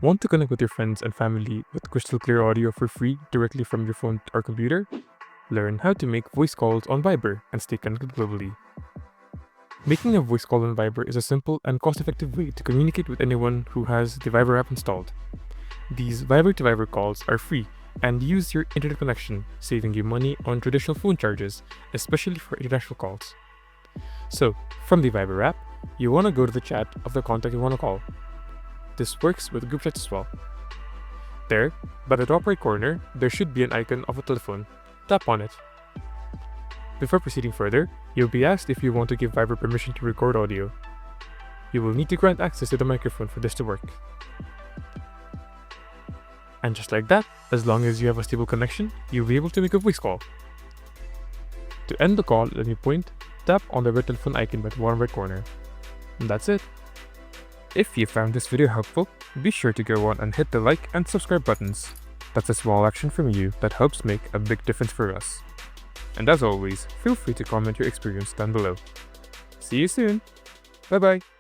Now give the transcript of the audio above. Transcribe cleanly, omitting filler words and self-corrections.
Want to connect with your friends and family with crystal clear audio for free directly from your phone or computer? Learn how to make voice calls on Viber and stay connected globally. Making a voice call on Viber is a simple and cost-effective way to communicate with anyone who has the Viber app installed. These Viber-to-Viber calls are free and use your internet connection, saving you money on traditional phone charges, especially for international calls. So, from the Viber app, you want to go to the chat of the contact you want to call. This works with group chats as well. There, by the top right corner, there should be an icon of a telephone. Tap on it. Before proceeding further, you'll be asked if you want to give Viber permission to record audio. You will need to grant access to the microphone for this to work. And just like that, as long as you have a stable connection, you'll be able to make a voice call. To end the call at any point, tap on the red telephone icon by the bottom right corner. And that's it. If you found this video helpful, be sure to go on and hit the like and subscribe buttons. That's a small action from you that helps make a big difference for us. And as always, feel free to comment your experience down below. See you soon. Bye bye.